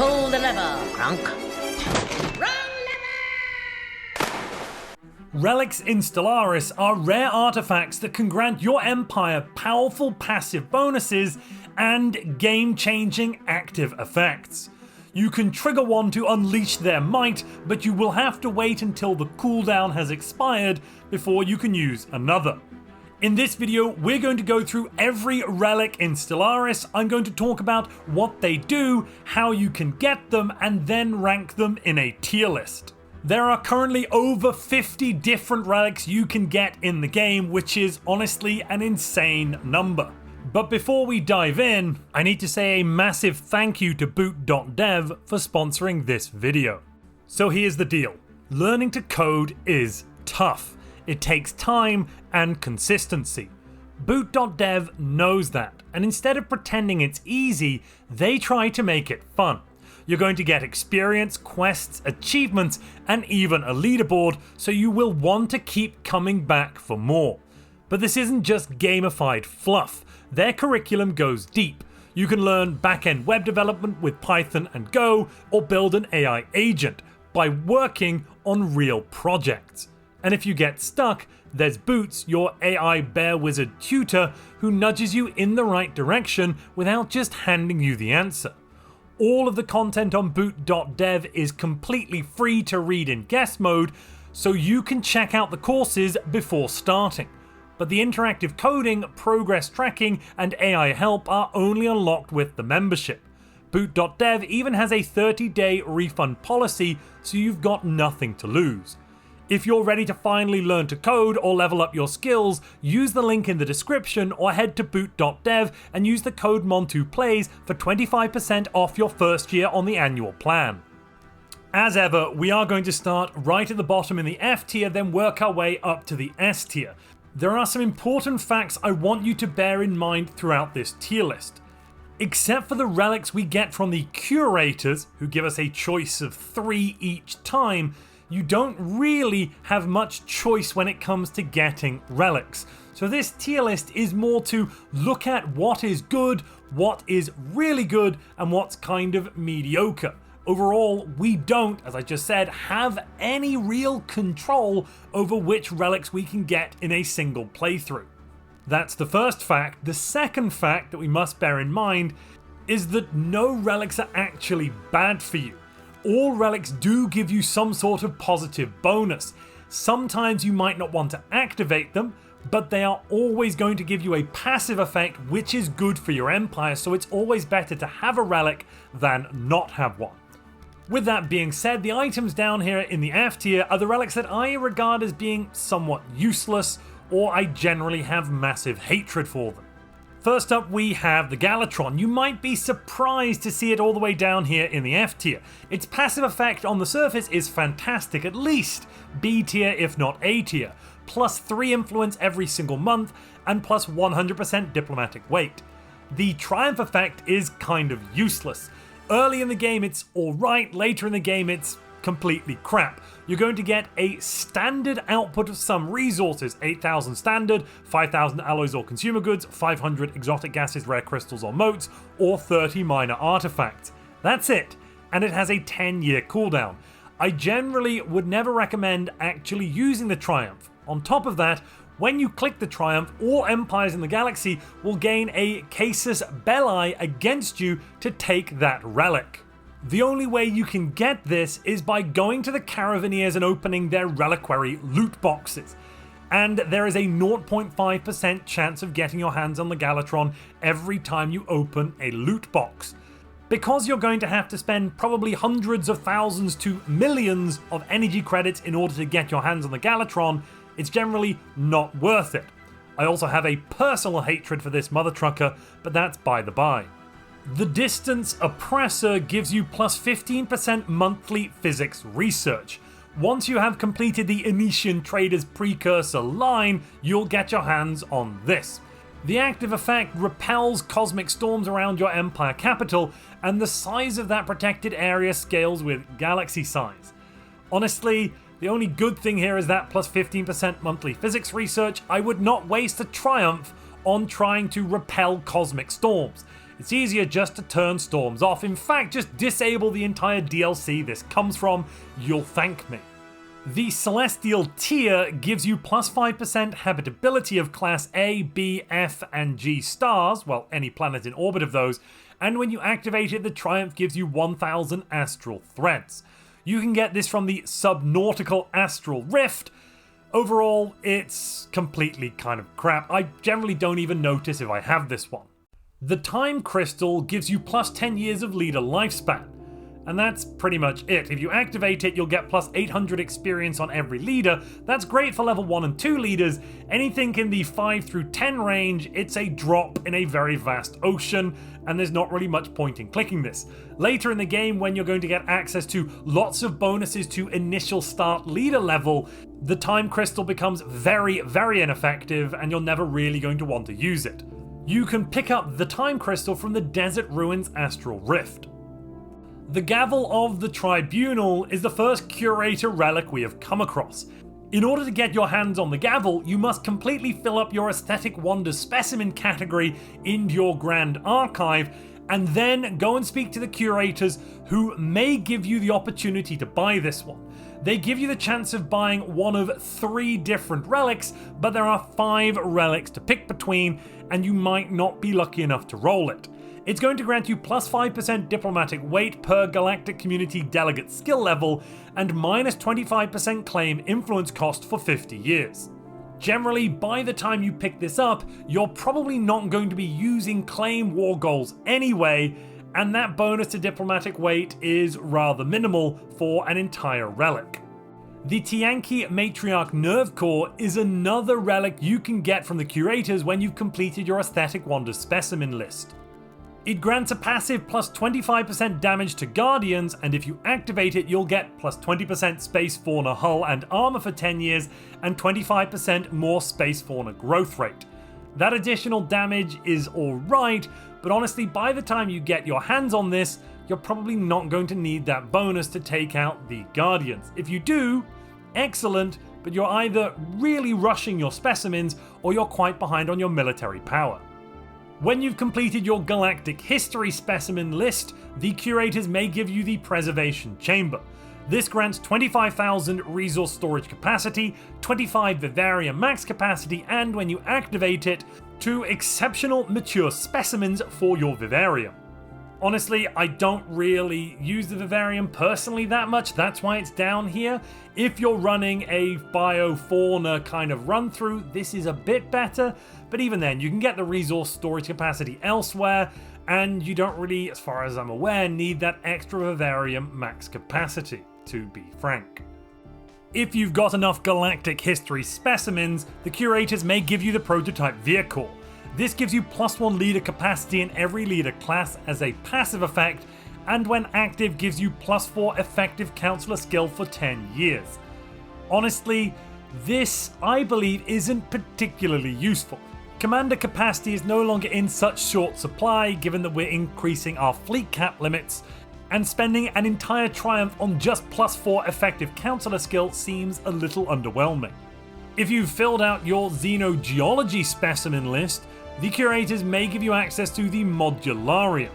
Pull the lever, Crunk. Relics in Stellaris are rare artifacts that can grant your empire powerful passive bonuses and game-changing active effects. You can trigger one to unleash their might, but you will have to wait until the cooldown has expired before you can use another. In this video, we're going to go through every relic in Stellaris. I'm going to talk about what they do, how you can get them, and then rank them in a tier list. There are currently over 50 different relics you can get in the game, which is honestly an insane number. But before we dive in, I need to say a massive thank you to boot.dev for sponsoring this video. So here's the deal. Learning to code is tough. It takes time and consistency. Boot.dev knows that, and instead of pretending it's easy, they try to make it fun. You're going to get experience, quests, achievements, and even a leaderboard, so you will want to keep coming back for more. But this isn't just gamified fluff. Their curriculum goes deep. You can learn back-end web development with Python and Go, or build an AI agent by working on real projects. And if you get stuck, there's Boots, your AI bear wizard tutor, who nudges you in the right direction without just handing you the answer. All of the content on boot.dev is completely free to read in guest mode, so you can check out the courses before starting. But the interactive coding, progress tracking, and AI help are only unlocked with the membership. Boot.dev even has a 30-day refund policy, so you've got nothing to lose. If you're ready to finally learn to code or level up your skills, use the link in the description or head to boot.dev and use the code MONTUPLAYS for 25% off your first year on the annual plan. As ever, we are going to start right at the bottom in the F tier, then work our way up to the S tier. There are some important facts I want you to bear in mind throughout this tier list. Except for the relics we get from the curators, who give us a choice of 3 each time, you don't really have much choice when it comes to getting relics. So this tier list is more to look at what is good, what is really good, and what's kind of mediocre. Overall, we don't, as I just said, have any real control over which relics we can get in a single playthrough. That's the first fact. The second fact that we must bear in mind is that no relics are actually bad for you. All relics do give you some sort of positive bonus. Sometimes you might not want to activate them, but they are always going to give you a passive effect which is good for your empire, so it's always better to have a relic than not have one. With that being said, the items down here in the F tier are the relics that I regard as being somewhat useless, or I generally have massive hatred for them. First up, we have the Galatron. You might be surprised to see it all the way down here in the F tier. Its passive effect on the surface is fantastic, at least B tier if not A tier. Plus 3 influence every single month, and plus 100% diplomatic weight. The Triumph effect is kind of useless. Early in the game it's alright, later in the game it's completely crap. You're going to get a standard output of some resources, 8,000 standard, 5,000 alloys or consumer goods, 500 exotic gases, rare crystals or motes, or 30 minor artifacts. That's it, and it has a 10-year cooldown. I generally would never recommend actually using the Triumph. On top of that, when you click the Triumph, all empires in the galaxy will gain a casus belli against you to take that relic. The only way you can get this is by going to the Caravaneers and opening their reliquary loot boxes. And there is a 0.5% chance of getting your hands on the Galatron every time you open a loot box. Because you're going to have to spend probably hundreds of thousands to millions of energy credits in order to get your hands on the Galatron, it's generally not worth it. I also have a personal hatred for this mother trucker, but that's by the by. The Distance Oppressor gives you plus 15% monthly physics research. Once you have completed the Enetian Traders Precursor line, you'll get your hands on this. The active effect repels cosmic storms around your empire capital, and the size of that protected area scales with galaxy size. Honestly, the only good thing here is that plus 15% monthly physics research. I would not waste a Triumph on trying to repel cosmic storms. It's easier just to turn storms off. In fact, just disable the entire DLC this comes from. You'll thank me. The Celestial tier gives you plus 5% habitability of class A, B, F, and G stars, well, any planet in orbit of those, and when you activate it, the Triumph gives you 1000 astral threads. You can get this from the Subnautical Astral Rift. Overall, it's completely kind of crap. I generally don't even notice if I have this one. The Time Crystal gives you plus 10 years of leader lifespan. And that's pretty much it. If you activate it, you'll get plus 800 experience on every leader. That's great for level 1 and 2 leaders. Anything in the 5 through 10 range, it's a drop in a very vast ocean, and there's not really much point in clicking this. Later in the game, when you're going to get access to lots of bonuses to initial start leader level, the Time Crystal becomes very, very ineffective, and you're never really going to want to use it. You can pick up the Time Crystal from the Desert Ruins Astral Rift. The Gavel of the Tribunal is the first curator relic we have come across. In order to get your hands on the Gavel, you must completely fill up your Aesthetic Wonders specimen category in your Grand Archive, and then go and speak to the curators who may give you the opportunity to buy this one. They give you the chance of buying one of 3 different relics, but there are 5 relics to pick between, and you might not be lucky enough to roll it. It's going to grant you plus 5% diplomatic weight per galactic community delegate skill level, and minus 25% claim influence cost for 50 years. Generally, by the time you pick this up, you're probably not going to be using claim war goals anyway, and that bonus to diplomatic weight is rather minimal for an entire relic. The Tianki Matriarch Nerve Core is another relic you can get from the curators when you've completed your Aesthetic Wonders specimen list. It grants a passive plus 25% damage to Guardians, and if you activate it, you'll get plus 20% Space Fauna hull and armor for 10 years, and 25% more Space Fauna growth rate. That additional damage is alright, but honestly, by the time you get your hands on this, you're probably not going to need that bonus to take out the Guardians. If you do, excellent, but you're either really rushing your specimens, or you're quite behind on your military power. When you've completed your Galactic History specimen list, the curators may give you the Preservation Chamber. This grants 25,000 resource storage capacity, 25 Vivarium max capacity, and when you activate it, 2 exceptional mature specimens for your Vivarium. Honestly, I don't really use the Vivarium personally that much, that's why it's down here. If you're running a biofauna kind of run through, this is a bit better, but even then, you can get the resource storage capacity elsewhere, and you don't really, as far as I'm aware, need that extra Vivarium max capacity, to be frank. If you've got enough Galactic History specimens, the curators may give you the Prototype Vehicle. This gives you plus 1 leader capacity in every leader class as a passive effect, and when active gives you plus 4 effective counselor skill for 10 years. Honestly, this, I believe, isn't particularly useful. Commander capacity is no longer in such short supply given that we're increasing our fleet cap limits, and spending an entire Triumph on just plus 4 effective counselor skill seems a little underwhelming. If you've filled out your Xenogeology specimen list, the curators may give you access to the Modularium.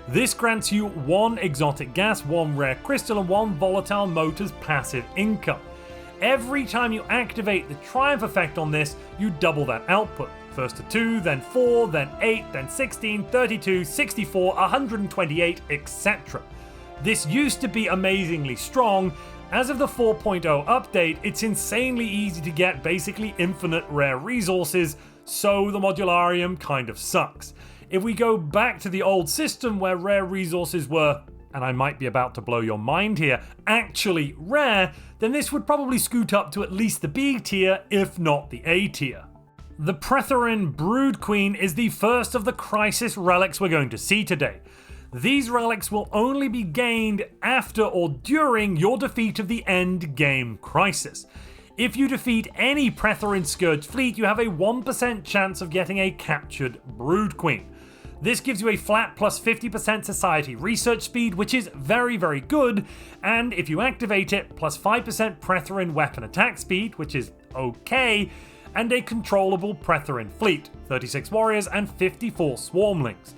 This grants you 1 exotic gas, 1 rare crystal, and 1 volatile motor's passive income. Every time you activate the Triumph effect on this, you double that output. First to 2, then 4, then 8, then 16, 32, 64, 128, etc. This used to be amazingly strong. As of the 4.0 update, it's insanely easy to get basically infinite rare resources, so the Modularium kind of sucks. If we go back to the old system where rare resources were, and I might be about to blow your mind here, actually rare, then this would probably scoot up to at least the B tier, if not the A tier. The Pretherin Brood Queen is the first of the Crisis relics we're going to see today. These relics will only be gained after or during your defeat of the end game Crisis. If you defeat any Pretherin Scourge fleet, you have a 1% chance of getting a captured Brood Queen. This gives you a flat plus 50% society research speed, which is very, very good, and if you activate it, plus 5% Pretherin weapon attack speed, which is okay, and a controllable Pretherin fleet, 36 warriors and 54 swarmlings.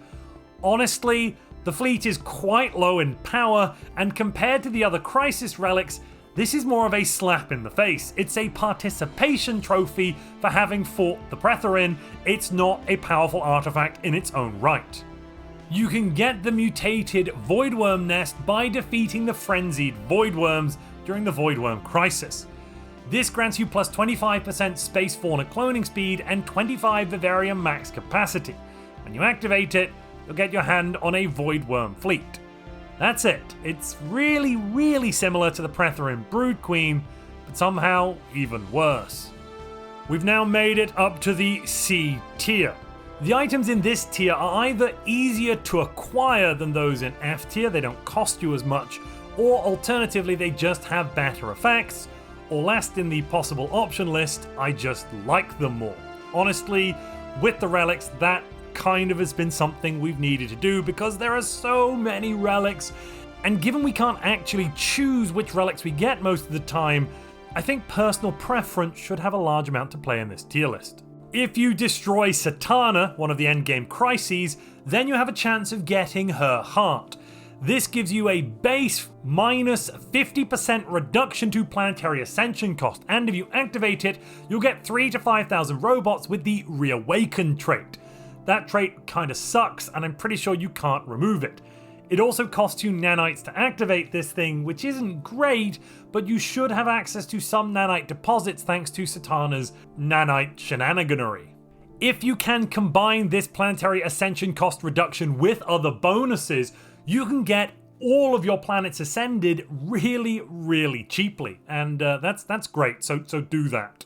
Honestly, the fleet is quite low in power, and compared to the other Crisis relics, this is more of a slap in the face. It's a participation trophy for having fought the Pretherin. It's not a powerful artifact in its own right. You can get the mutated Voidworm nest by defeating the frenzied Voidworms during the Voidworm Crisis. This grants you plus 25% Space Fauna cloning speed and 25 Vivarium max capacity. When you activate it, you'll get your hand on a Voidworm fleet. That's it. It's really similar to the Pretherin Brood Queen, but somehow even worse. We've now made it up to the C tier. The items in this tier are either easier to acquire than those in F tier, they don't cost you as much, or alternatively they just have better effects, or last in the possible option list, I just like them more. Honestly, with the relics, that kind of has been something we've needed to do because there are so many relics, and given we can't actually choose which relics we get most of the time, I think personal preference should have a large amount to play in this tier list. If you destroy Satana, one of the endgame crises, then you have a chance of getting her heart. This gives you a base minus 50% reduction to planetary ascension cost, and if you activate it, you'll get 3,000 to 5,000 robots with the Reawaken trait. That trait kinda sucks, and I'm pretty sure you can't remove it. It also costs you nanites to activate this thing, which isn't great, but you should have access to some nanite deposits thanks to Satana's nanite shenaniganery. If you can combine this planetary ascension cost reduction with other bonuses, you can get all of your planets ascended really cheaply, and that's great, so do that.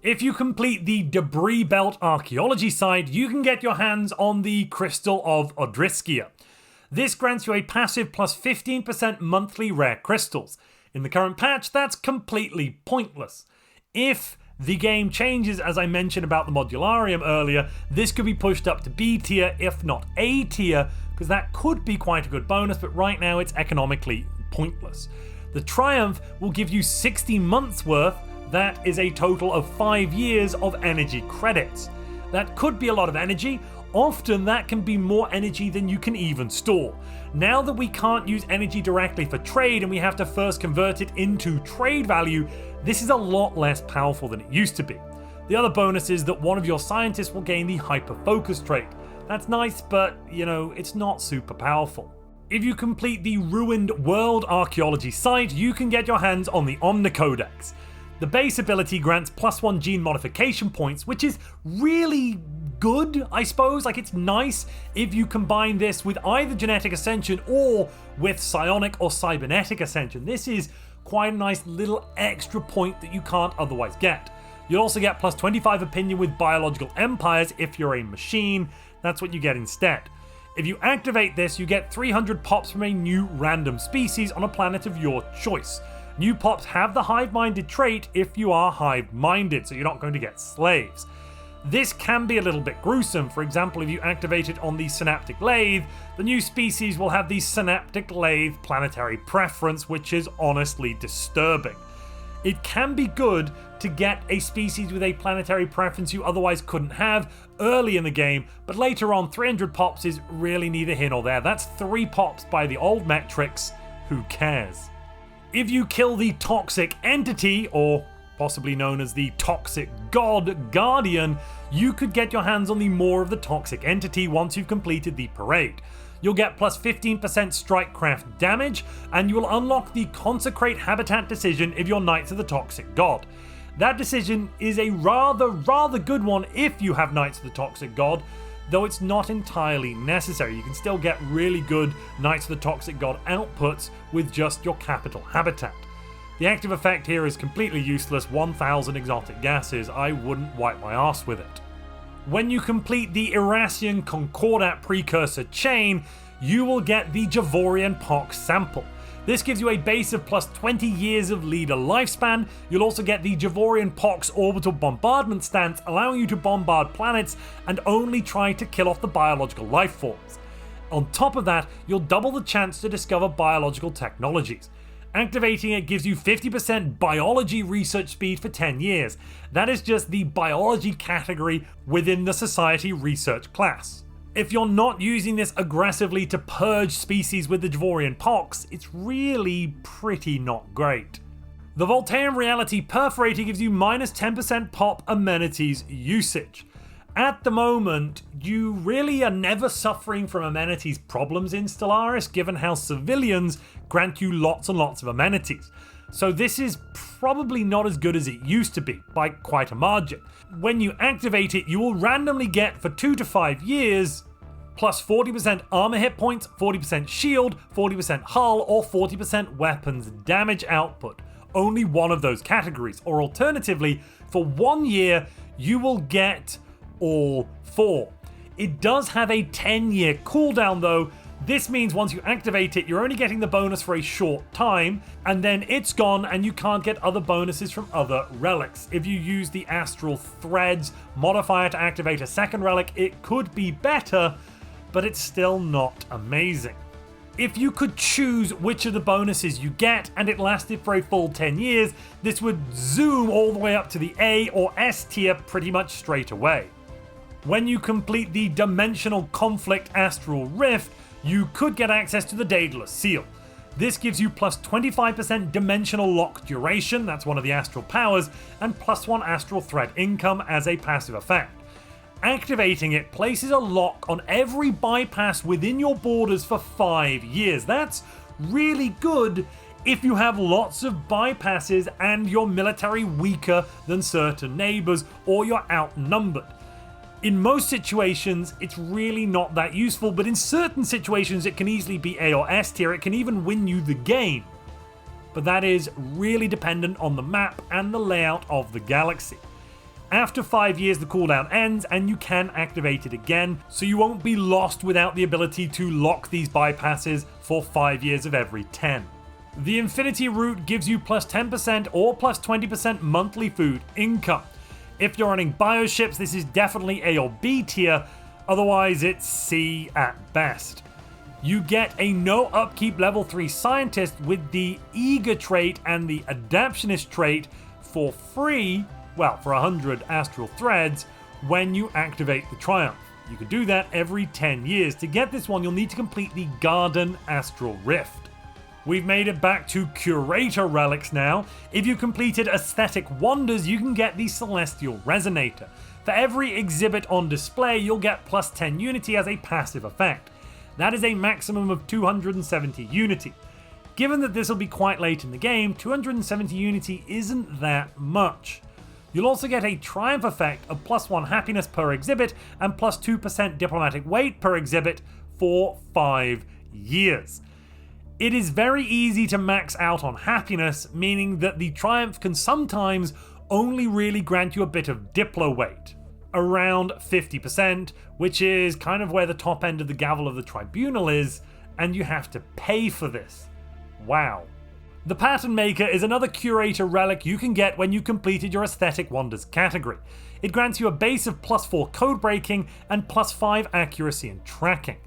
If you complete the Debris Belt Archaeology side, you can get your hands on the Crystal of Odriskia. This grants you a passive plus 15% monthly rare crystals. In the current patch, that's completely pointless. If the game changes, as I mentioned about the Modularium earlier, this could be pushed up to B tier, if not A tier, because that could be quite a good bonus, but right now it's economically pointless. The Triumph will give you 60 months worth. That is a total of 5 years of energy credits. That could be a lot of energy. Often that can be more energy than you can even store. Now that we can't use energy directly for trade and we have to first convert it into trade value, this is a lot less powerful than it used to be. The other bonus is that one of your scientists will gain the hyper-focus trait. That's nice, but it's not super powerful. If you complete the Ruined World Archaeology site, you can get your hands on the Omnicodex. The base ability grants +1 gene modification points, which is really good, I suppose. Like, it's nice if you combine this with either genetic ascension or with psionic or cybernetic ascension. This is quite a nice little extra point that you can't otherwise get. You'll also get +25 opinion with biological empires if you're a machine. That's what you get instead. If you activate this, you get 300 pops from a new random species on a planet of your choice. New pops have the hive-minded trait if you are hive-minded, so you're not going to get slaves. This can be a little bit gruesome. For example, if you activate it on the Synaptic Lathe, the new species will have the Synaptic Lathe planetary preference, which is honestly disturbing. It can be good to get a species with a planetary preference you otherwise couldn't have early in the game, but later on 300 pops is really neither here nor there. That's 3 pops by the old metrics. Who cares? If you kill the Toxic Entity, or possibly known as the Toxic God Guardian, you could get your hands on the More of the Toxic Entity once you've completed the parade. You'll get +15% Strikecraft damage, and you will unlock the Consecrate Habitat decision if you're Knights of the Toxic God. That decision is a rather good one if you have Knights of the Toxic God, though it's not entirely necessary. You can still get really good Knights of the Toxic God outputs with just your capital habitat. The active effect here is completely useless. 1,000 exotic gases. I wouldn't wipe my ass with it. When you complete the Irasian Concordat precursor chain, you will get the Javorian Pox sample. This gives you a base of +20 years of leader lifespan. You'll also get the Javorian Pox orbital bombardment stance, allowing you to bombard planets and only try to kill off the biological life forms. On top of that, you'll double the chance to discover biological technologies. Activating it gives you 50% biology research speed for 10 years. That is just the biology category within the society research class. If you're not using this aggressively to purge species with the Javorian pox, it's really pretty not great. The Voltairean Reality Perforator gives you minus 10% pop amenities usage. At the moment, you really are never suffering from amenities problems in Stellaris, given how civilians grant you lots and lots of amenities. So this is probably not as good as it used to be, by quite a margin. When you activate it, you will randomly get, for 2 to 5 years, plus 40% armor hit points, 40% shield, 40% hull, or 40% weapons damage output. Only one of those categories. Or alternatively, for 1 year, you will get all 4. It does have a 10-year cooldown though. This means once you activate it, you're only getting the bonus for a short time, and then it's gone and you can't get other bonuses from other relics. If you use the Astral Threads modifier to activate a second relic, it could be better, but it's still not amazing. If you could choose which of the bonuses you get and it lasted for a full 10 years, this would zoom all the way up to the A or S tier pretty much straight away. When you complete the Dimensional Conflict Astral Rift, you could get access to the Daedalus Seal. This gives you plus 25% dimensional lock duration, that's one of the astral powers, and plus 1 astral thread income as a passive effect. Activating it places a lock on every bypass within your borders for 5 years. That's really good if you have lots of bypasses and you're military weaker than certain neighbors or you're outnumbered. In most situations, it's really not that useful, but in certain situations it can easily be A or S tier. It can even win you the game. But that is really dependent on the map and the layout of the galaxy. After 5 years, the cooldown ends and you can activate it again, so you won't be lost without the ability to lock these bypasses for 5 years of every 10. The Infinity Route gives you plus 10% or plus 20% monthly food income. If you're running bioships, this is definitely A or B tier, otherwise it's C at best. You get a no upkeep level 3 scientist with the Eager trait and the Adaptionist trait for free, well, for 100 astral threads, when you activate the Triumph. You can do that every 10 years. To get this one, you'll need to complete the Garden Astral Rift. We've made it back to Curator Relics now. If you completed Aesthetic Wonders, you can get the Celestial Resonator. For every exhibit on display, you'll get plus 10 Unity as a passive effect. That is a maximum of 270 Unity. Given that this will be quite late in the game, 270 Unity isn't that much. You'll also get a Triumph effect of plus 1 happiness per exhibit and plus 2% diplomatic weight per exhibit for 5 years. It is very easy to max out on happiness, meaning that the Triumph can sometimes only really grant you a bit of diplo weight, around 50%, which is kind of where the top end of the Gavel of the Tribunal is, and you have to pay for this. Wow. The Pattern Maker is another Curator relic you can get when you completed your Aesthetic Wonders category. It grants you a base of plus 4 code breaking and plus 5 accuracy and tracking.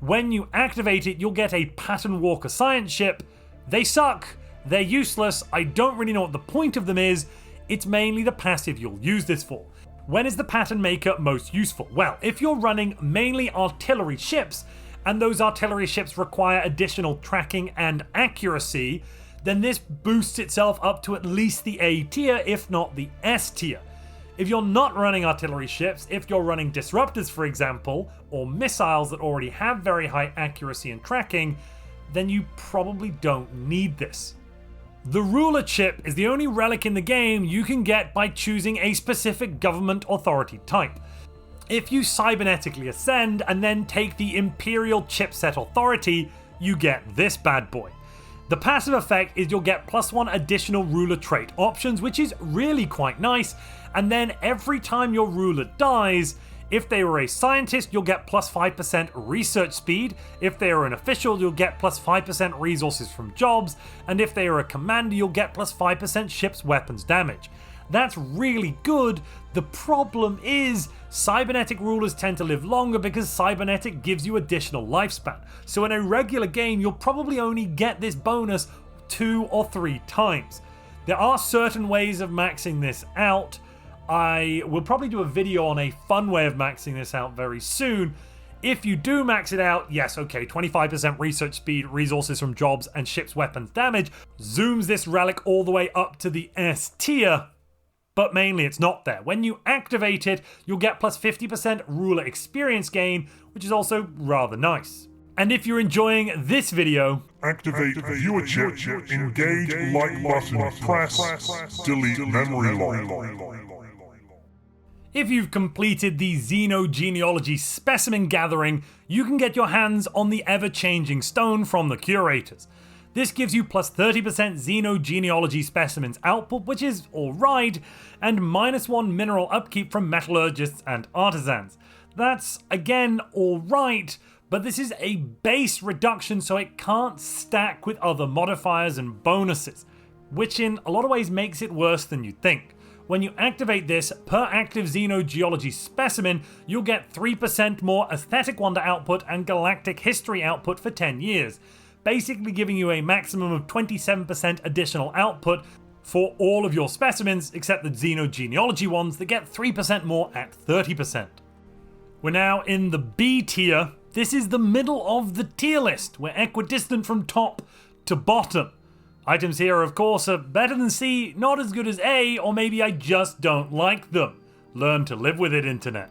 When you activate it, you'll get a Pattern Walker science ship. They suck, they're useless, I don't really know what the point of them is. It's mainly the passive you'll use this for. When is the Pattern Maker most useful? Well, if you're running mainly artillery ships, and those artillery ships require additional tracking and accuracy, then this boosts itself up to at least the A tier, if not the S tier. If you're not running artillery ships, if you're running disruptors for example, or missiles that already have very high accuracy and tracking, then you probably don't need this. The Ruler chip is the only relic in the game you can get by choosing a specific government authority type. If you cybernetically ascend and then take the Imperial Chipset Authority, you get this bad boy. The passive effect is you'll get plus 1 additional ruler trait options, which is really quite nice, and then every time your ruler dies, if they were a scientist, you'll get plus 5% research speed, if they are an official, you'll get plus 5% resources from jobs, and if they are a commander, you'll get plus 5% ship's weapons damage. That's really good. The problem is cybernetic rulers tend to live longer because cybernetic gives you additional lifespan. So in a regular game, you'll probably only get this bonus 2 or 3 times. There are certain ways of maxing this out. I will probably do a video on a fun way of maxing this out very soon. If you do max it out, yes, okay, 25% research speed, resources from jobs, and ship's weapons damage zooms this relic all the way up to the S tier, but mainly it's not there. When you activate it, you'll get plus 50% ruler experience gain, which is also rather nice. And if you're enjoying this video, activate viewer chip, engage like button, press, delete memory lock. If you've completed the Xenogenealogy specimen gathering, you can get your hands on the ever-changing stone from the curators. This gives you plus 30% Xenogenealogy specimens output, which is alright, and -1 mineral upkeep from metallurgists and artisans. That's, again, alright, but this is a base reduction, so it can't stack with other modifiers and bonuses, which in a lot of ways makes it worse than you'd think. When you activate this, per active Xenogeology specimen, you'll get 3% more Aesthetic Wonder output and Galactic History output for 10 years, basically giving you a maximum of 27% additional output for all of your specimens, except the Xenogenealogy ones that get 3% more at 30%. We're now in the B tier. This is the middle of the tier list. We're equidistant from top to bottom. Items here, of course, are better than C, not as good as A, or maybe I just don't like them. Learn to live with it, Internet.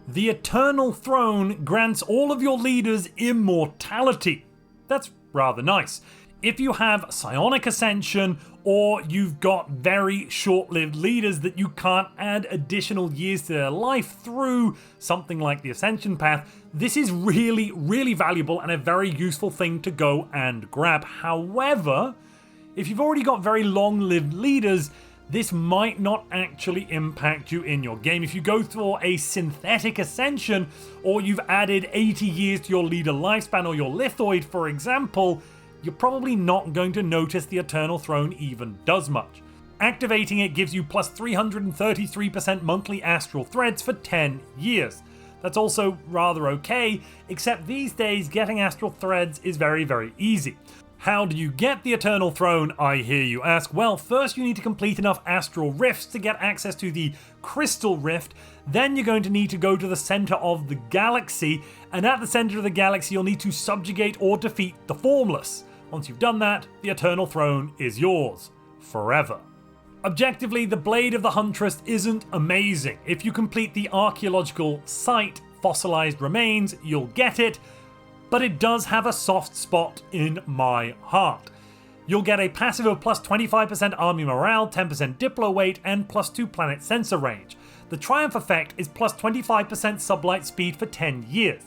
The Eternal Throne grants all of your leaders immortality. That's rather nice. If you have Psionic Ascension, or you've got very short-lived leaders that you can't add additional years to their life through something like the Ascension Path, this is really, really valuable and a very useful thing to go and grab. However, if you've already got very long-lived leaders, this might not actually impact you in your game. If you go for a synthetic ascension, or you've added 80 years to your leader lifespan or your lithoid, for example, you're probably not going to notice the Eternal Throne even does much. Activating it gives you plus 333% monthly astral threads for 10 years. That's also rather okay, except these days getting astral threads is very, very easy. How do you get the Eternal Throne, I hear you ask? Well, first you need to complete enough astral rifts to get access to the Crystal Rift, then you're going to need to go to the center of the galaxy, and at the center of the galaxy you'll need to subjugate or defeat the Formless. Once you've done that, the Eternal Throne is yours. Forever. Objectively, the Blade of the Huntress isn't amazing. If you complete the archaeological site, Fossilized Remains, you'll get it, but it does have a soft spot in my heart. You'll get a passive of plus 25% army morale, 10% diplo weight, and plus 2 planet sensor range. The Triumph effect is plus 25% sublight speed for 10 years.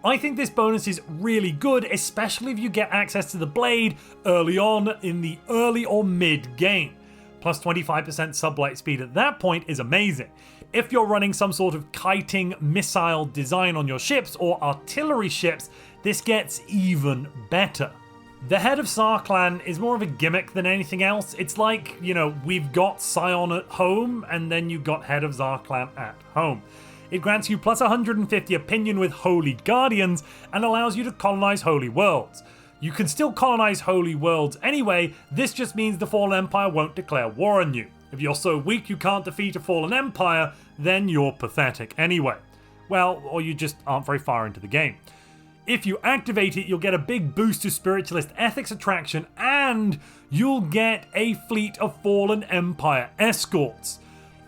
I think this bonus is really good, especially if you get access to the blade early on in the early or mid game. Plus 25% sublight speed at that point is amazing. If you're running some sort of kiting missile design on your ships or artillery ships, this gets even better. The Head of Sarklan is more of a gimmick than anything else. It's like, we've got Scion at home, and then you've got Head of Sarklan at home. It grants you plus 150 opinion with Holy Guardians, and allows you to colonize Holy Worlds. You can still colonize Holy Worlds anyway, this just means the Fallen Empire won't declare war on you. If you're so weak you can't defeat a Fallen Empire, then you're pathetic anyway. Well, or you just aren't very far into the game. If you activate it, you'll get a big boost to Spiritualist Ethics attraction, and you'll get a fleet of Fallen Empire escorts.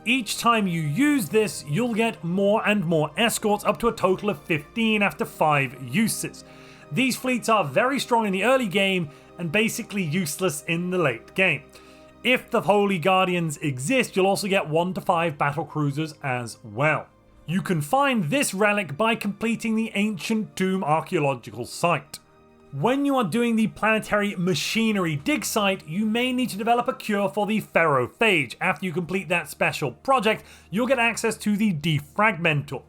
Each time you use this, you'll get more and more escorts, up to a total of 15 after 5 uses. These fleets are very strong in the early game, and basically useless in the late game. If the Holy Guardians exist, you'll also get 1 to 5 battle cruisers as well. You can find this relic by completing the Ancient Tomb archaeological site. When you are doing the Planetary Machinery dig site, you may need to develop a cure for the Ferrophage. After you complete that special project, you'll get access to the Defragmentor.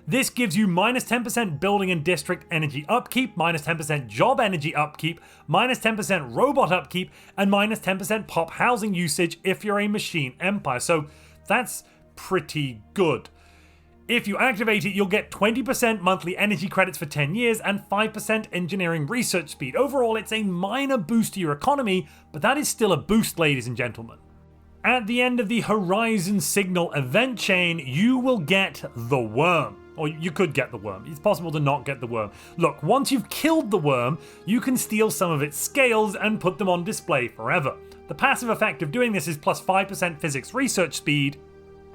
This gives you minus 10% building and district energy upkeep, minus 10% job energy upkeep, minus 10% robot upkeep, and minus 10% pop housing usage if you're a machine empire. So that's pretty good. If you activate it, you'll get 20% monthly energy credits for 10 years and 5% engineering research speed. Overall, it's a minor boost to your economy, but that is still a boost, ladies and gentlemen. At the end of the Horizon Signal event chain, you will get the Worm. Or you could get the worm. It's possible to not get the worm. Look, once you've killed the worm, you can steal some of its scales and put them on display forever. The passive effect of doing this is plus 5% physics research speed,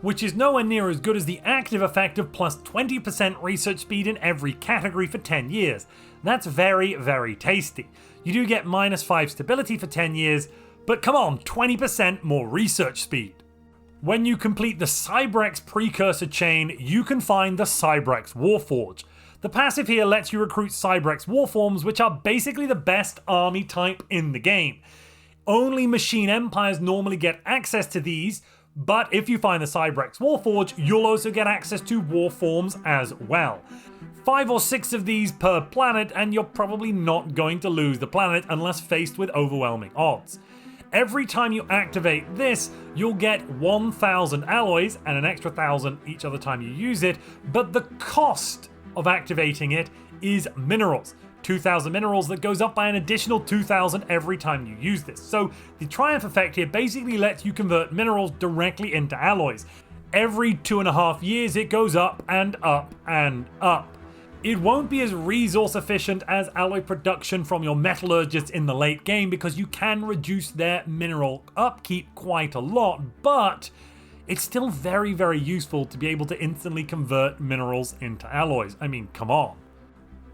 which is nowhere near as good as the active effect of plus 20% research speed in every category for 10 years. That's very, very tasty. You do get minus 5 stability for 10 years, but come on, 20% more research speed. When you complete the Cybrex precursor chain, you can find the Cybrex Warforge. The passive here lets you recruit Cybrex Warforms, which are basically the best army type in the game. Only machine empires normally get access to these, but if you find the Cybrex Warforge, you'll also get access to Warforms as well. 5 or 6 of these per planet, and you're probably not going to lose the planet unless faced with overwhelming odds. Every time you activate this, you'll get 1,000 alloys and an extra 1,000 each other time you use it, but the cost of activating it is minerals. 2,000 minerals that goes up by an additional 2,000 every time you use this. So the Triumph effect here basically lets you convert minerals directly into alloys. Every 2.5 years it goes up and up and up. It won't be as resource efficient as alloy production from your metallurgists in the late game because you can reduce their mineral upkeep quite a lot, but it's still very, very useful to be able to instantly convert minerals into alloys. I mean, come on.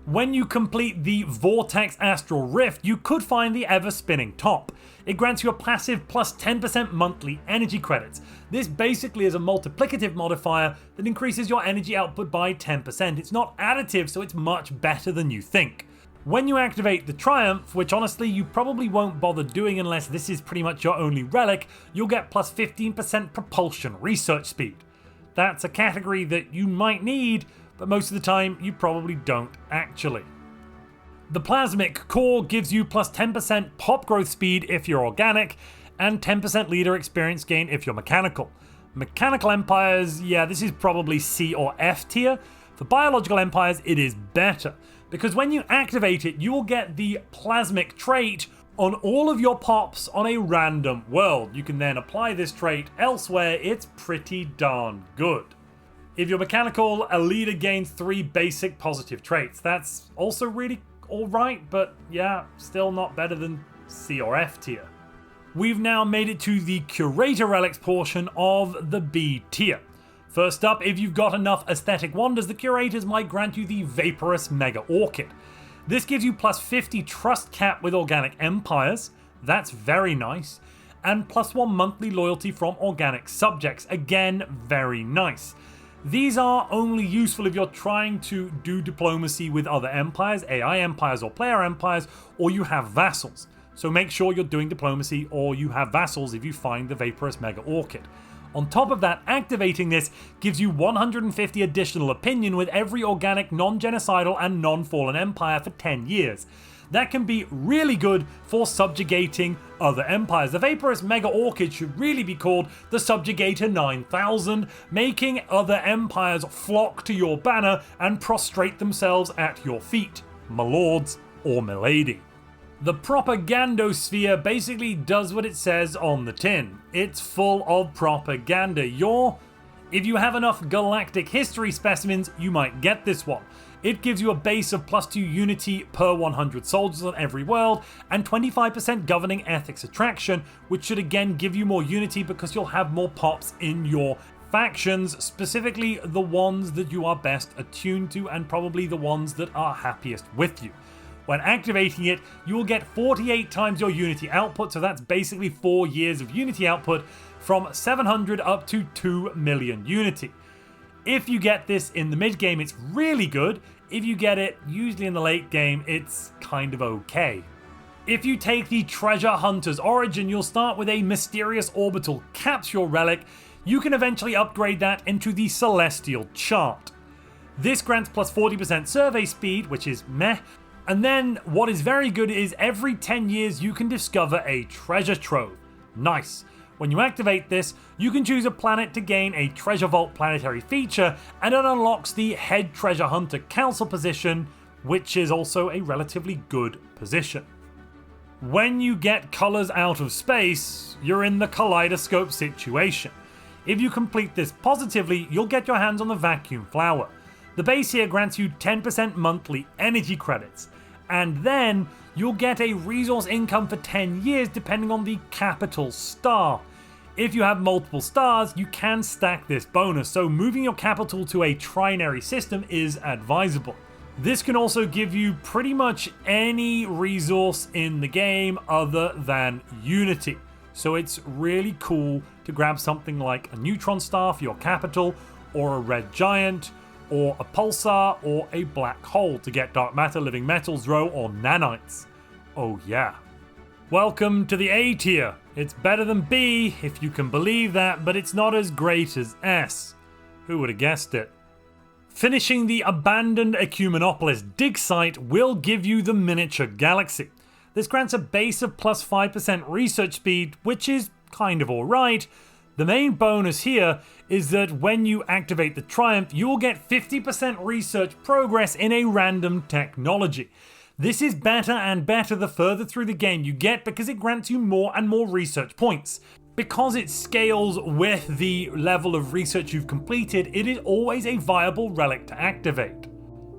When you complete the Vortex Astral Rift, you could find the Ever Spinning Top. It grants you a passive plus 10% monthly energy credits. This basically is a multiplicative modifier that increases your energy output by 10%. It's not additive, so it's much better than you think. When you activate the Triumph, which honestly you probably won't bother doing unless this is pretty much your only relic, you'll get plus 15% propulsion research speed. That's a category that you might need, but most of the time you probably don't actually. The Plasmic Core gives you plus 10% pop growth speed if you're organic, and 10% leader experience gain if you're mechanical. Mechanical empires, yeah, this is probably C or F tier. For biological empires, it is better, because when you activate it, you will get the Plasmic trait on all of your pops on a random world. You can then apply this trait elsewhere. It's pretty darn good. If you're mechanical, a leader gains 3 basic positive traits. That's also really alright, but yeah, still not better than C or F tier. We've now made it to the Curator Relics portion of the B tier. First up, if you've got enough aesthetic wonders, the Curators might grant you the Vaporous Mega Orchid. This gives you plus 50 trust cap with organic empires. That's very nice. And plus 1 monthly loyalty from organic subjects. Again, very nice. These are only useful if you're trying to do diplomacy with other empires, AI empires or player empires, or you have vassals. So make sure you're doing diplomacy or you have vassals if you find the Vaporous Mega Orchid. On top of that, activating this gives you 150 additional opinion with every organic, non-genocidal and non-fallen empire for 10 years. That can be really good for subjugating other empires. The Vaporous Mega Orchid should really be called the Subjugator 9000, making other empires flock to your banner and prostrate themselves at your feet, my lords or milady. The Propagandosphere basically does what it says on the tin. It's full of propaganda. If you have enough galactic history specimens, you might get this one. It gives you a base of plus 2 unity per 100 soldiers on every world, and 25% governing ethics attraction, which should again give you more unity because you'll have more pops in your factions, specifically the ones that you are best attuned to and probably the ones that are happiest with you. When activating it, you will get 48 times your unity output, so that's basically 4 years of unity output from 700 up to 2 million unity. If you get this in the mid game, it's really good. If you get it usually in the late game, it's kind of okay. If you take the Treasure Hunter's Origin, you'll start with a Mysterious Orbital Capsule Relic. You can eventually upgrade that into the Celestial Chart. This grants plus 40% survey speed, which is meh. And then what is very good is every 10 years you can discover a treasure trove. Nice. When you activate this, you can choose a planet to gain a Treasure Vault planetary feature, and it unlocks the Head Treasure Hunter Council position, which is also a relatively good position. When you get colors out of space, you're in the Kaleidoscope situation. If you complete this positively, you'll get your hands on the Vacuum Flower. The base here grants you 10% monthly energy credits, and then you'll get a resource income for 10 years depending on the capital star. If you have multiple stars, you can stack this bonus, so moving your capital to a trinary system is advisable. This can also give you pretty much any resource in the game other than Unity. So it's really cool to grab something like a neutron star for your capital, or a red giant, or a pulsar, or a black hole to get dark matter, living metals, rho, or nanites. Oh yeah. Welcome to the A tier. It's better than B, if you can believe that, but it's not as great as S. Who would have guessed it? Finishing the abandoned Ecumenopolis dig site will give you the miniature galaxy. This grants a base of plus 5% research speed, which is kind of alright. The main bonus here is that when you activate the Triumph, you will get 50% research progress in a random technology. This is better and better the further through the game you get because it grants you more and more research points. Because it scales with the level of research you've completed, it is always a viable relic to activate.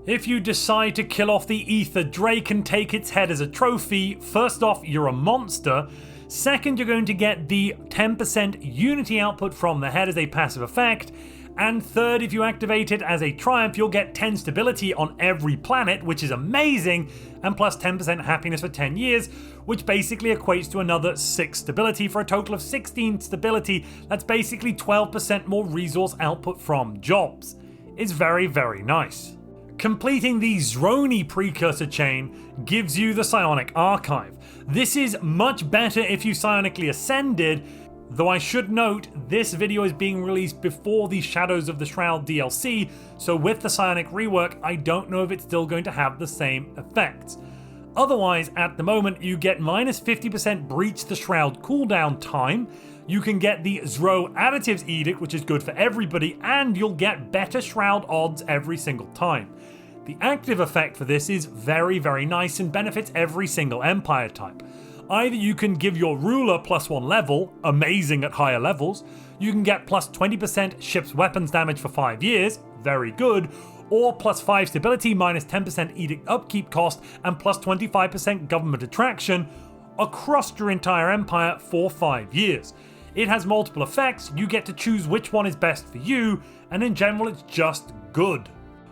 If you decide to kill off the Ether Drake and take its head as a trophy, first off, you're a monster. Second, you're going to get the 10% Unity output from the head as a passive effect. And third, if you activate it as a Triumph, you'll get 10 stability on every planet, which is amazing, and plus 10% happiness for 10 years, which basically equates to another 6 stability for a total of 16 stability. That's basically 12% more resource output from jobs. It's very, very nice. Completing the Zroni precursor chain gives you the Psionic Archive. This is much better if you psionically ascended, though I should note this video is being released before the Shadows of the Shroud DLC, so with the psionic rework I don't know if it's still going to have the same effects. Otherwise, at the moment you get minus 50% Breach the Shroud cooldown time, you can get the Zro Additives Edict, which is good for everybody, and you'll get better Shroud odds every single time. The active effect for this is very, very nice and benefits every single Empire type. Either you can give your ruler plus 1 level, amazing at higher levels, you can get plus 20% ship's weapons damage for 5 years, very good, or plus 5 stability minus 10% edict upkeep cost and plus 25% government attraction across your entire empire for 5 years. It has multiple effects, you get to choose which one is best for you, and in general it's just good.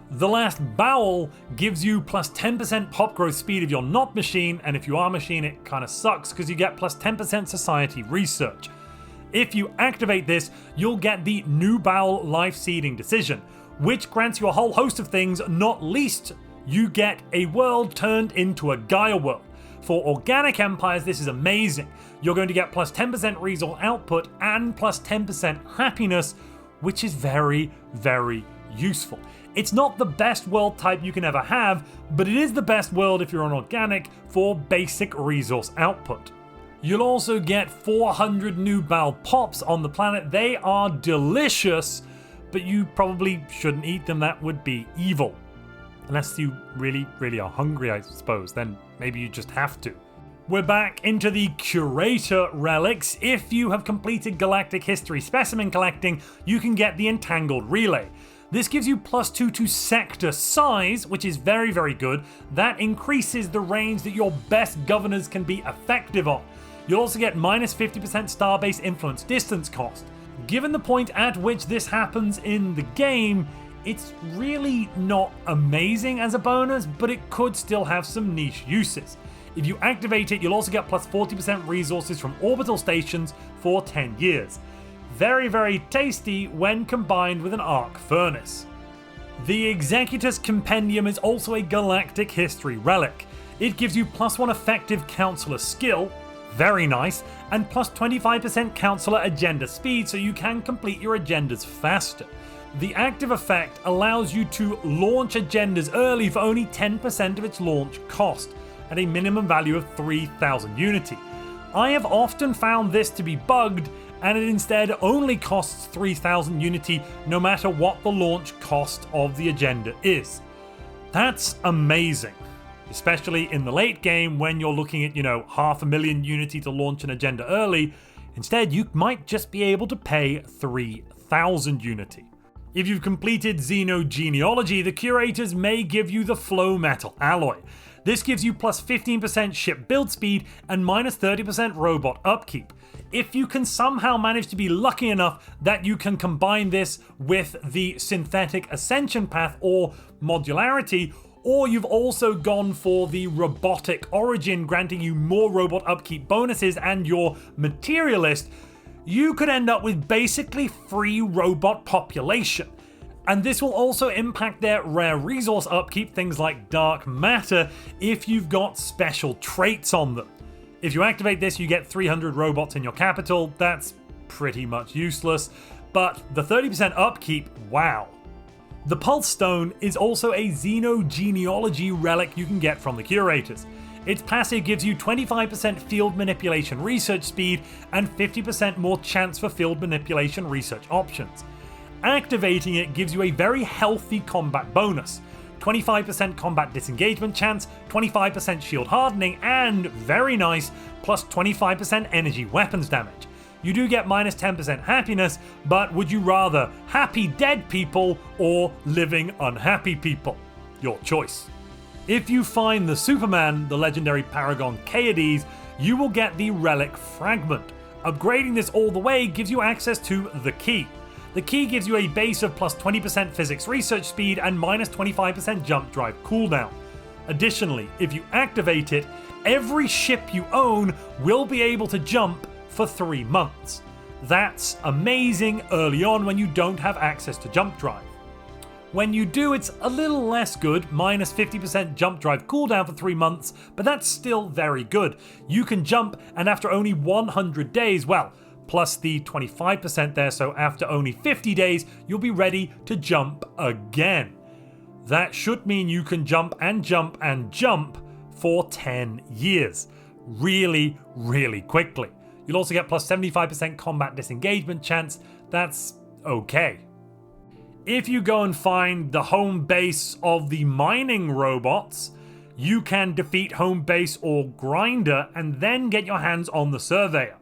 The last bowel gives you plus 10% pop growth speed if you're not machine, and if you are machine it kinda sucks because you get plus 10% society research. If you activate this, you'll get the new bowel life seeding decision, which grants you a whole host of things, not least you get a world turned into a Gaia world. For organic empires this is amazing. You're going to get plus 10% resource output and plus 10% happiness, which is very, very useful. It's not the best world type you can ever have, but it is the best world if you're an organic for basic resource output. You'll also get 400 new Bal pops on the planet. They are delicious, but you probably shouldn't eat them. That would be evil. Unless you really, really are hungry, I suppose. Then maybe you just have to. We're back into the Curator Relics. If you have completed Galactic History Specimen collecting, you can get the Entangled Relay. This gives you plus 2 to sector size, which is very, very good. That increases the range that your best governors can be effective on. You'll also get minus 50% starbase influence distance cost. Given the point at which this happens in the game, it's really not amazing as a bonus, but it could still have some niche uses. If you activate it, you'll also get plus 40% resources from orbital stations for 10 years. Very, very tasty when combined with an arc furnace. The Executus Compendium is also a Galactic History relic. It gives you plus 1 effective counselor skill, very nice, and plus 25% counselor agenda speed so you can complete your agendas faster. The active effect allows you to launch agendas early for only 10% of its launch cost, at a minimum value of 3000 Unity. I have often found this to be bugged, and it instead only costs 3000 Unity no matter what the launch cost of the agenda is. That's amazing, especially in the late game when you're looking at, 500,000 Unity to launch an agenda early. Instead, you might just be able to pay 3000 Unity. If you've completed Xenogenealogy, the curators may give you the Flow Metal alloy. This gives you plus 15% ship build speed and minus 30% robot upkeep. If you can somehow manage to be lucky enough that you can combine this with the Synthetic Ascension path or modularity, or you've also gone for the Robotic Origin, granting you more robot upkeep bonuses and your Materialist, you could end up with basically free robot population. And this will also impact their rare resource upkeep, things like Dark Matter, if you've got special traits on them. If you activate this, you get 300 robots in your capital. That's pretty much useless, but the 30% upkeep, wow. The Pulse Stone is also a Xenogenealogy relic you can get from the curators. Its passive gives you 25% field manipulation research speed and 50% more chance for field manipulation research options. Activating it gives you a very healthy combat bonus. 25% combat disengagement chance, 25% shield hardening, and, very nice, plus 25% energy weapons damage. You do get minus 10% happiness, but would you rather happy dead people or living unhappy people? Your choice. If you find the Superman, the legendary Paragon Kaiades, you will get the Relic Fragment. Upgrading this all the way gives you access to the Key. The Key gives you a base of plus 20% physics research speed and minus 25% jump drive cooldown. Additionally, if you activate it, every ship you own will be able to jump for 3 months. That's amazing early on when you don't have access to jump drive. When you do, it's a little less good, minus 50% jump drive cooldown for 3 months, but that's still very good. You can jump, and after only 100 days, well, plus the 25% there, so after only 50 days, you'll be ready to jump again. That should mean you can jump and jump and jump for 10 years. Really, really quickly. You'll also get plus 75% combat disengagement chance. That's okay. If you go and find the home base of the mining robots, you can defeat home base or grinder and then get your hands on the surveyor.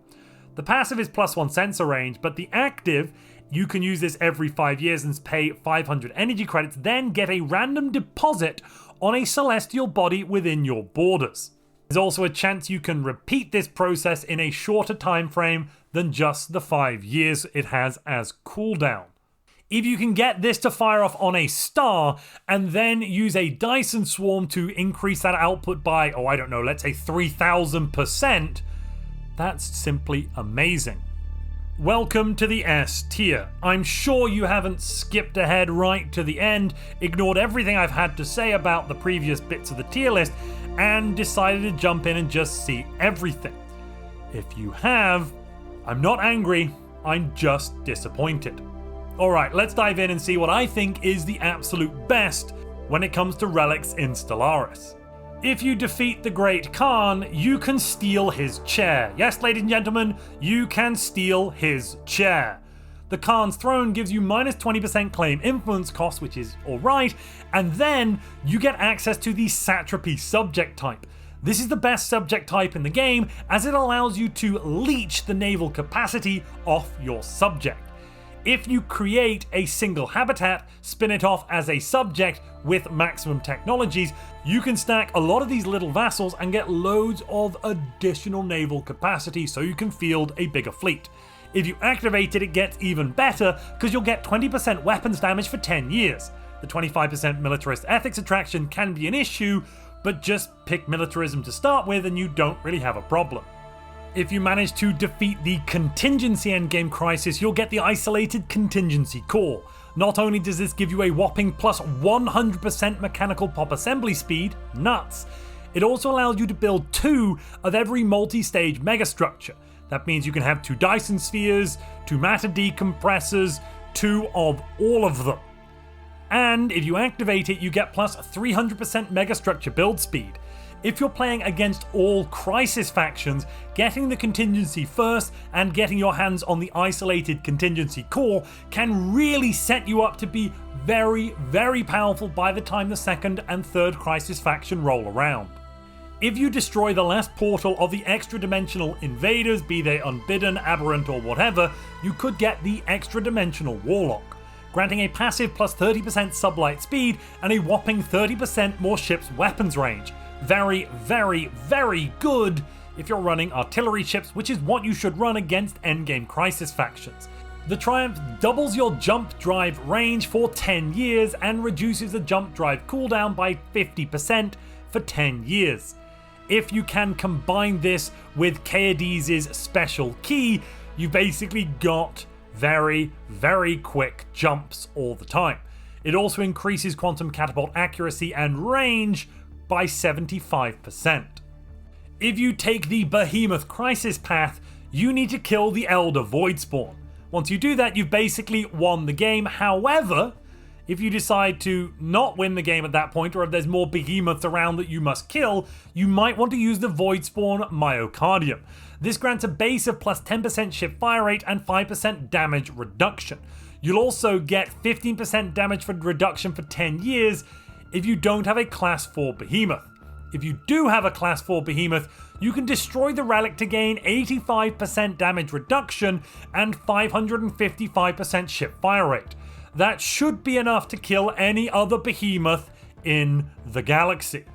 The passive is plus 1 sensor range, but the active, you can use this every 5 years and pay 500 energy credits, then get a random deposit on a celestial body within your borders. There's also a chance you can repeat this process in a shorter time frame than just the 5 years it has as cooldown. If you can get this to fire off on a star and then use a Dyson swarm to increase that output by, let's say 3000%, that's simply amazing. Welcome to the S tier. I'm sure you haven't skipped ahead right to the end, ignored everything I've had to say about the previous bits of the tier list, and decided to jump in and just see everything. If you have, I'm not angry, I'm just disappointed. Alright, let's dive in and see what I think is the absolute best when it comes to relics in Stellaris. If you defeat the Great Khan, you can steal his chair. Yes, ladies and gentlemen, you can steal his chair. The Khan's throne gives you minus 20% claim influence cost, which is alright, and then you get access to the Satrapy subject type. This is the best subject type in the game as it allows you to leech the naval capacity off your subject. If you create a single habitat, spin it off as a subject with maximum technologies, you can stack a lot of these little vassals and get loads of additional naval capacity so you can field a bigger fleet. If you activate it, it gets even better because you'll get 20% weapons damage for 10 years. The 25% militarist ethics attraction can be an issue, but just pick militarism to start with and you don't really have a problem. If you manage to defeat the Contingency Endgame Crisis, you'll get the Isolated Contingency Core. Not only does this give you a whopping plus 100% mechanical pop assembly speed, nuts, it also allows you to build 2 of every multi-stage megastructure. That means you can have 2 Dyson spheres, 2 matter decompressors, 2 of all of them. And if you activate it, you get plus 300% megastructure build speed. If you're playing against all Crisis factions, getting the Contingency first and getting your hands on the Isolated Contingency Core can really set you up to be very, very powerful by the time the 2nd and 3rd Crisis faction roll around. If you destroy the last portal of the extra-dimensional invaders, be they unbidden, aberrant or whatever, you could get the extra-dimensional Warlock. granting a passive plus 30% sublight speed and a whopping 30% more ship's weapons range. Very, very, very good if you're running artillery ships, which is what you should run against endgame crisis factions. The Triumph doubles your jump drive range for 10 years and reduces the jump drive cooldown by 50% for 10 years. If you can combine this with Kaedis' special key, you basically got very, very quick jumps all the time. It also increases quantum catapult accuracy and range by 75%. If you take the Behemoth Crisis path, you need to kill the Elder Voidspawn. Once you do that, you've basically won the game. However, if you decide to not win the game at that point, or if there's more behemoths around that you must kill, you might want to use the Voidspawn Myocardium. This grants a base of plus 10% ship fire rate and 5% damage reduction. You'll also get 15% damage reduction for 10 years if you don't have a class 4 behemoth. If you do have a class 4 behemoth, you can destroy the relic to gain 85% damage reduction and 555% ship fire rate. That should be enough to kill any other behemoth in the galaxy.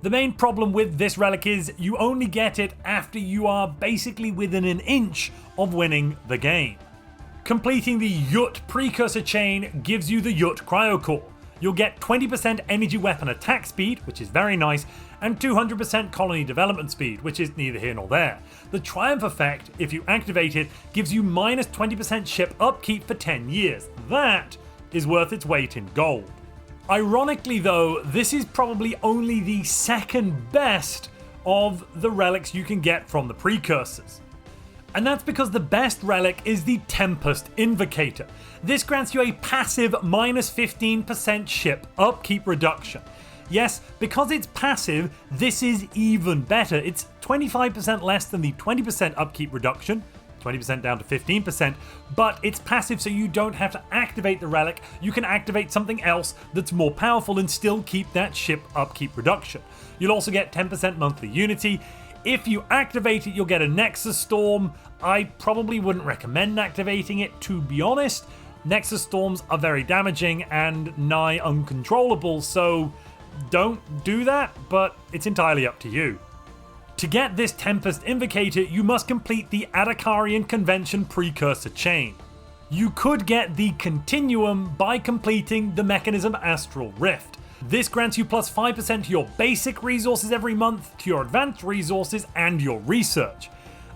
The main problem with this relic is you only get it after you are basically within an inch of winning the game. Completing the Yut precursor chain gives you the Yut Cryocore. You'll get 20% energy weapon attack speed, which is very nice, and 200% colony development speed, which is neither here nor there. The Triumph effect, if you activate it, gives you minus 20% ship upkeep for 10 years. That is worth its weight in gold. Ironically though, this is probably only the second best of the relics you can get from the precursors. And that's because the best relic is the Tempest Invocator. This grants you a passive minus 15% ship upkeep reduction. Yes, because it's passive, this is even better. It's 25% less than the 20% upkeep reduction, 20% down to 15%, but it's passive so you don't have to activate the relic. You can activate something else that's more powerful and still keep that ship upkeep reduction. You'll also get 10% monthly unity. If you activate it, you'll get a Nexus Storm. I probably wouldn't recommend activating it, to be honest. Nexus Storms are very damaging and nigh uncontrollable, so don't do that, but it's entirely up to you. To get this Tempest Invocator, you must complete the Adakarian Convention precursor chain. You could get the Continuum by completing the Mechanism Astral Rift. This grants you plus 5% to your basic resources every month, to your advanced resources, and your research.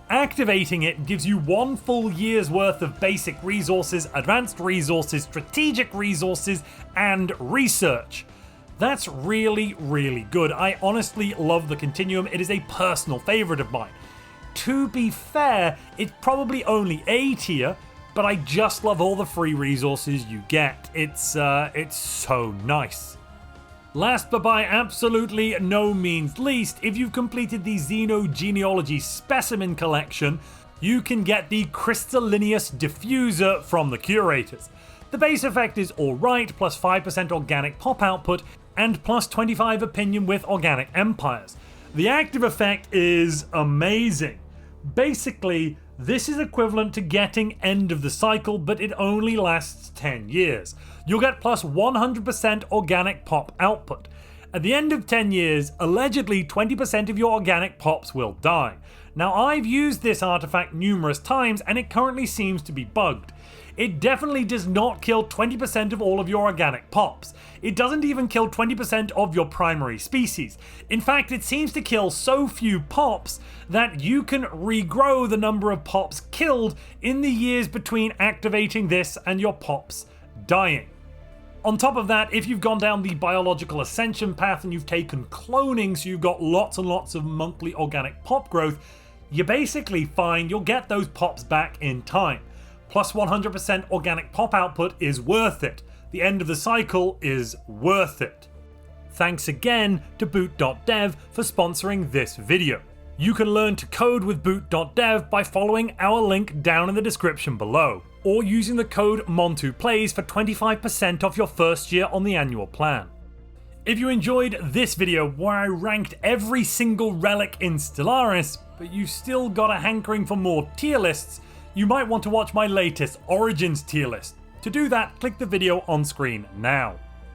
Activating it gives you 1 full year's worth of basic resources, advanced resources, strategic resources, and research. That's really, really good. I honestly love the Continuum. It is a personal favorite of mine. To be fair, it's probably only A tier, but I just love all the free resources you get. It's so nice. Last but by absolutely no means least, if you've completed the Xenogenealogy Specimen Collection, you can get the Crystallineous Diffuser from the Curators. The base effect is alright, plus 5% organic pop output, and plus 25 opinion with organic empires. The active effect is amazing. Basically, this is equivalent to getting End of the Cycle, but it only lasts 10 years. You'll get plus 100% organic pop output. At the end of 10 years, allegedly 20% of your organic pops will die. Now, I've used this artifact numerous times and it currently seems to be bugged. It definitely does not kill 20% of all of your organic pops. It doesn't even kill 20% of your primary species. In fact, it seems to kill so few pops that you can regrow the number of pops killed in the years between activating this and your pops dying. On top of that, if you've gone down the biological ascension path and you've taken cloning, so you've got lots and lots of monthly organic pop growth, you're basically fine. You'll get those pops back in time. Plus 100% organic pop output is worth it. The End of the Cycle is worth it. Thanks again to boot.dev for sponsoring this video. You can learn to code with boot.dev by following our link down in the description below, or using the code MONTUPLAYS for 25% off your first year on the annual plan. If you enjoyed this video where I ranked every single relic in Stellaris, but you've still got a hankering for more tier lists, you might want to watch my latest Origins tier list. To do that, click the video on screen now.